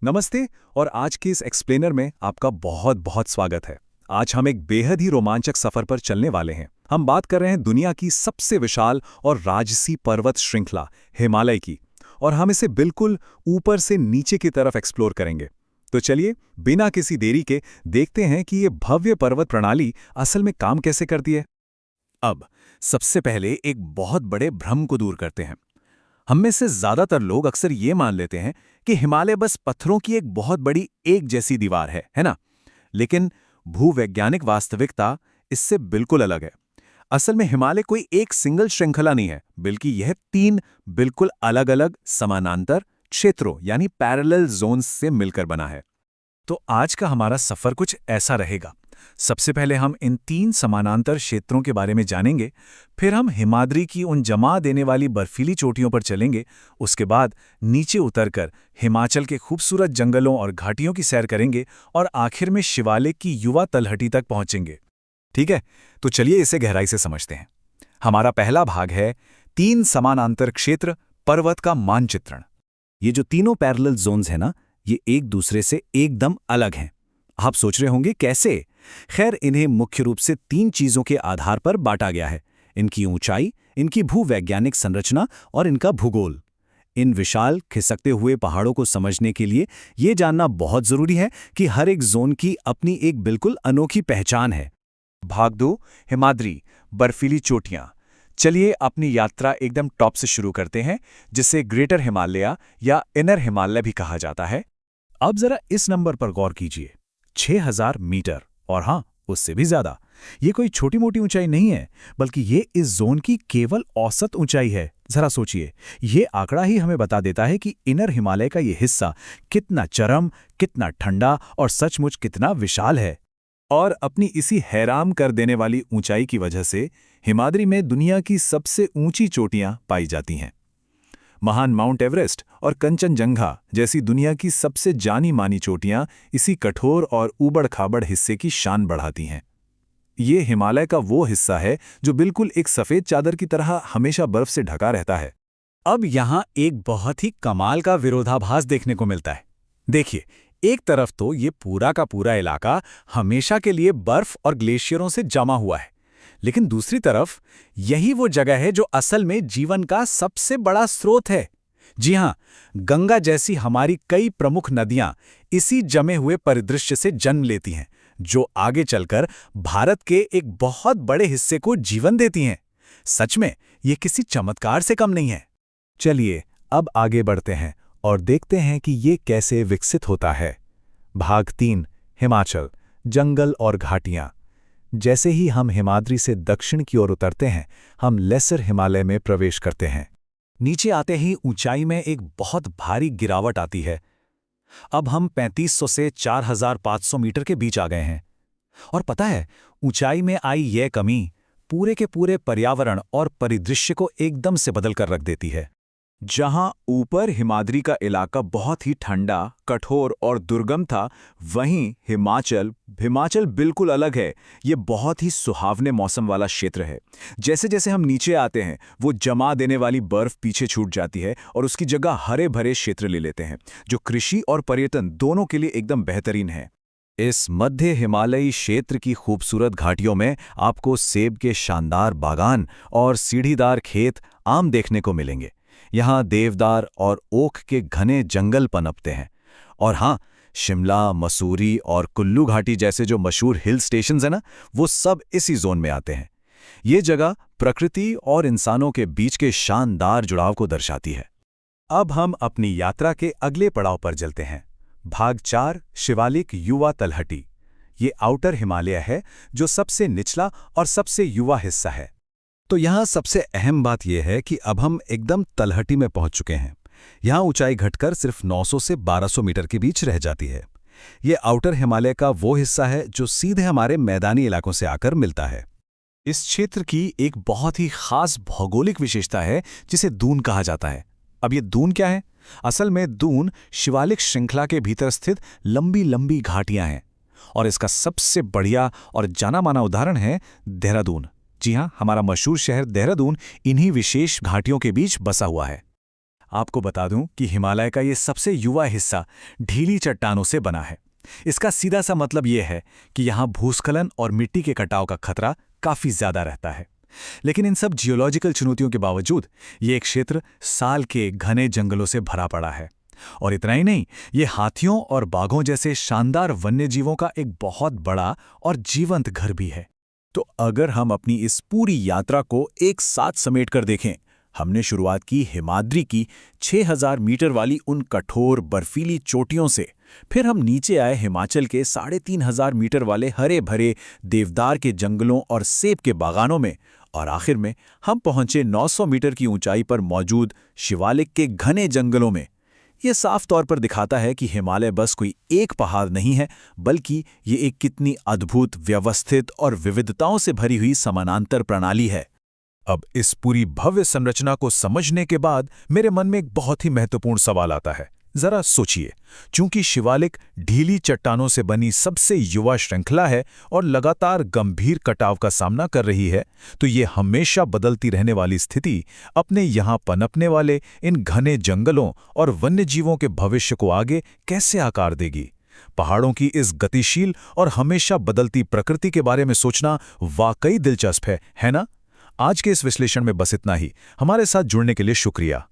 नमस्ते। और आज के इस एक्सप्लेनर में आपका बहुत बहुत स्वागत है। आज हम एक बेहद ही रोमांचक सफर पर चलने वाले हैं। हम बात कर रहे हैं दुनिया की सबसे विशाल और राजसी पर्वत श्रृंखला हिमालय की, और हम इसे बिल्कुल ऊपर से नीचे की तरफ एक्सप्लोर करेंगे। तो चलिए बिना किसी देरी के देखते हैं कि ये भव्य पर्वत प्रणाली असल में काम कैसे करती है। अब सबसे पहले एक बहुत बड़े भ्रम को दूर करते हैं। हम में से ज्यादातर लोग अक्सर ये मान लेते हैं कि हिमालय बस पत्थरों की एक बहुत बड़ी एक जैसी दीवार है ना? लेकिन भूवैज्ञानिक वास्तविकता इससे बिल्कुल अलग है। असल में हिमालय कोई एक सिंगल श्रृंखला नहीं है, बल्कि यह 3 बिल्कुल अलग-अलग समानांतर क्षेत्रों यानी पैरेलल जोन्स से मिलकर बना है। तो आज का हमारा सफर कुछ ऐसा रहेगा। सबसे पहले हम इन 3 समानांतर क्षेत्रों के बारे में जानेंगे, फिर हम हिमाद्री की उन जमा देने वाली बर्फीली चोटियों पर चलेंगे, उसके बाद नीचे उतरकर हिमाचल के खूबसूरत जंगलों और घाटियों की सैर करेंगे और आखिर में शिवालिक की युवा तलहटी तक पहुंचेंगे। ठीक है, तो चलिए इसे गहराई से समझते हैं। हमारा पहला भाग है 3 समानांतर क्षेत्र पर्वत का मानचित्रण। ये जो तीनों पैरेलल जोन्स हैं ना, ये एक दूसरे से एकदम अलग हैं। आप सोच रहे होंगे कैसे? खैर, इन्हें मुख्य रूप से 3 चीजों के आधार पर बांटा गया है: इनकी ऊंचाई, इनकी भूवैज्ञानिक संरचना और इनका भूगोल। इन विशाल खिसकते हुए पहाड़ों को समझने के लिए ये जानना बहुत जरूरी है कि हर एक जोन की अपनी एक बिल्कुल अनोखी पहचान है। भाग 2, हिमाद्री, बर्फीली चोटियां। चलिए अपनी यात्रा एकदम टॉप से शुरू करते हैं, जिसे ग्रेटर हिमालय या इनर हिमालय भी कहा जाता है। अब जरा इस नंबर पर गौर कीजिए, 6000 मीटर, और हाँ, उससे भी ज्यादा। ये कोई छोटी मोटी ऊंचाई नहीं है, बल्कि ये इस जोन की केवल औसत ऊंचाई है। जरा सोचिए, ये आंकड़ा ही हमें बता देता है कि इनर हिमालय का ये हिस्सा कितना चरम, कितना ठंडा और सचमुच कितना विशाल है। और अपनी इसी हैरान कर देने वाली ऊंचाई की वजह से हिमाद्री में दुनिया की सबसे ऊंची चोटियां पाई जाती हैं। महान माउंट एवरेस्ट और कंचनजंगा जैसी दुनिया की सबसे जानी मानी चोटियां इसी कठोर और ऊबड़-खाबड़ हिस्से की शान बढ़ाती हैं। ये हिमालय का वो हिस्सा है जो बिल्कुल एक सफेद चादर की तरह हमेशा बर्फ से ढका रहता है। अब यहाँ एक बहुत ही कमाल का विरोधाभास देखने को मिलता है। देखिए, एक तरफ तो ये पूरा का पूरा इलाका हमेशा के लिए बर्फ और ग्लेशियरों से जमा हुआ है, लेकिन दूसरी तरफ यही वो जगह है जो असल में जीवन का सबसे बड़ा स्रोत है। जी हां, गंगा जैसी हमारी कई प्रमुख नदियां इसी जमे हुए परिदृश्य से जन्म लेती हैं, जो आगे चलकर भारत के एक बहुत बड़े हिस्से को जीवन देती हैं। सच में ये किसी चमत्कार से कम नहीं है। चलिए अब आगे बढ़ते हैं और देखते हैं कि ये कैसे विकसित होता है। भाग 3, हिमाचल, जंगल और घाटियां। जैसे ही हम हिमाद्री से दक्षिण की ओर उतरते हैं, हम लेसर हिमालय में प्रवेश करते हैं। नीचे आते ही ऊंचाई में एक बहुत भारी गिरावट आती है। अब हम 3500 से 4500 मीटर के बीच आ गए हैं। और पता है, ऊंचाई में आई यह कमी पूरे के पूरे पर्यावरण और परिदृश्य को एकदम से बदल कर रख देती है। जहां ऊपर हिमाद्री का इलाका बहुत ही ठंडा, कठोर और दुर्गम था, वहीं हिमाचल बिल्कुल अलग है। ये बहुत ही सुहावने मौसम वाला क्षेत्र है। जैसे जैसे हम नीचे आते हैं, वो जमा देने वाली बर्फ पीछे छूट जाती है और उसकी जगह हरे भरे क्षेत्र ले लेते हैं, जो कृषि और पर्यटन दोनों के लिए एकदम बेहतरीन है। इस मध्य हिमालयी क्षेत्र की खूबसूरत घाटियों में आपको सेब के शानदार बागान और सीढ़ीदार खेत आम देखने को मिलेंगे। यहाँ देवदार और ओक के घने जंगल पनपते हैं। और हाँ, शिमला, मसूरी और कुल्लू घाटी जैसे जो मशहूर हिल स्टेशंस हैं ना, वो सब इसी जोन में आते हैं। ये जगह प्रकृति और इंसानों के बीच के शानदार जुड़ाव को दर्शाती है। अब हम अपनी यात्रा के अगले पड़ाव पर चलते हैं। भाग 4, शिवालिक युवा तलहटी। ये आउटर हिमालय है, जो सबसे निचला और सबसे युवा हिस्सा है। तो यहाँ सबसे अहम बात यह है कि अब हम एकदम तलहटी में पहुंच चुके हैं। यहाँ ऊंचाई घटकर सिर्फ 900 से 1200 मीटर के बीच रह जाती है। ये आउटर हिमालय का वो हिस्सा है जो सीधे हमारे मैदानी इलाकों से आकर मिलता है। इस क्षेत्र की एक बहुत ही खास भौगोलिक विशेषता है, जिसे दून कहा जाता है। अब ये दून क्या है? असल में दून शिवालिक श्रृंखला के भीतर स्थित लंबी लंबी घाटियां हैं, और इसका सबसे बढ़िया और जाना माना उदाहरण है देहरादून। जी हां, हमारा मशहूर शहर देहरादून इन्हीं विशेष घाटियों के बीच बसा हुआ है। आपको बता दूं कि हिमालय का ये सबसे युवा हिस्सा ढीली चट्टानों से बना है। इसका सीधा सा मतलब ये है कि यहाँ भूस्खलन और मिट्टी के कटाव का खतरा काफी ज्यादा रहता है। लेकिन इन सब जियोलॉजिकल चुनौतियों के बावजूद ये एक क्षेत्र साल के घने जंगलों से भरा पड़ा है। और इतना ही नहीं, ये हाथियों और बाघों जैसे शानदार वन्यजीवों का एक बहुत बड़ा और जीवंत घर भी है। तो अगर हम अपनी इस पूरी यात्रा को एक साथ समेटकर देखें, हमने शुरुआत की हिमाद्री की 6000 मीटर वाली उन कठोर बर्फीली चोटियों से। फिर हम नीचे आए हिमाचल के 3500 मीटर वाले हरे भरे देवदार के जंगलों और सेब के बागानों में, और आखिर में हम पहुंचे 900 मीटर की ऊंचाई पर मौजूद शिवालिक के घने जंगलों में। ये साफ तौर पर दिखाता है कि हिमालय बस कोई एक पहाड़ नहीं है, बल्कि ये एक कितनी अद्भुत, व्यवस्थित और विविधताओं से भरी हुई समानांतर प्रणाली है। अब इस पूरी भव्य संरचना को समझने के बाद मेरे मन में एक बहुत ही महत्वपूर्ण सवाल आता है। जरा सोचिए, चूंकि शिवालिक ढीली चट्टानों से बनी सबसे युवा श्रृंखला है और लगातार गंभीर कटाव का सामना कर रही है, तो ये हमेशा बदलती रहने वाली स्थिति अपने यहाँ पनपने वाले इन घने जंगलों और वन्यजीवों के भविष्य को आगे कैसे आकार देगी? पहाड़ों की इस गतिशील और हमेशा बदलती प्रकृति के बारे में सोचना वाकई दिलचस्प है ना? आज के इस विश्लेषण में बस इतना ही। हमारे साथ जुड़ने के लिए शुक्रिया।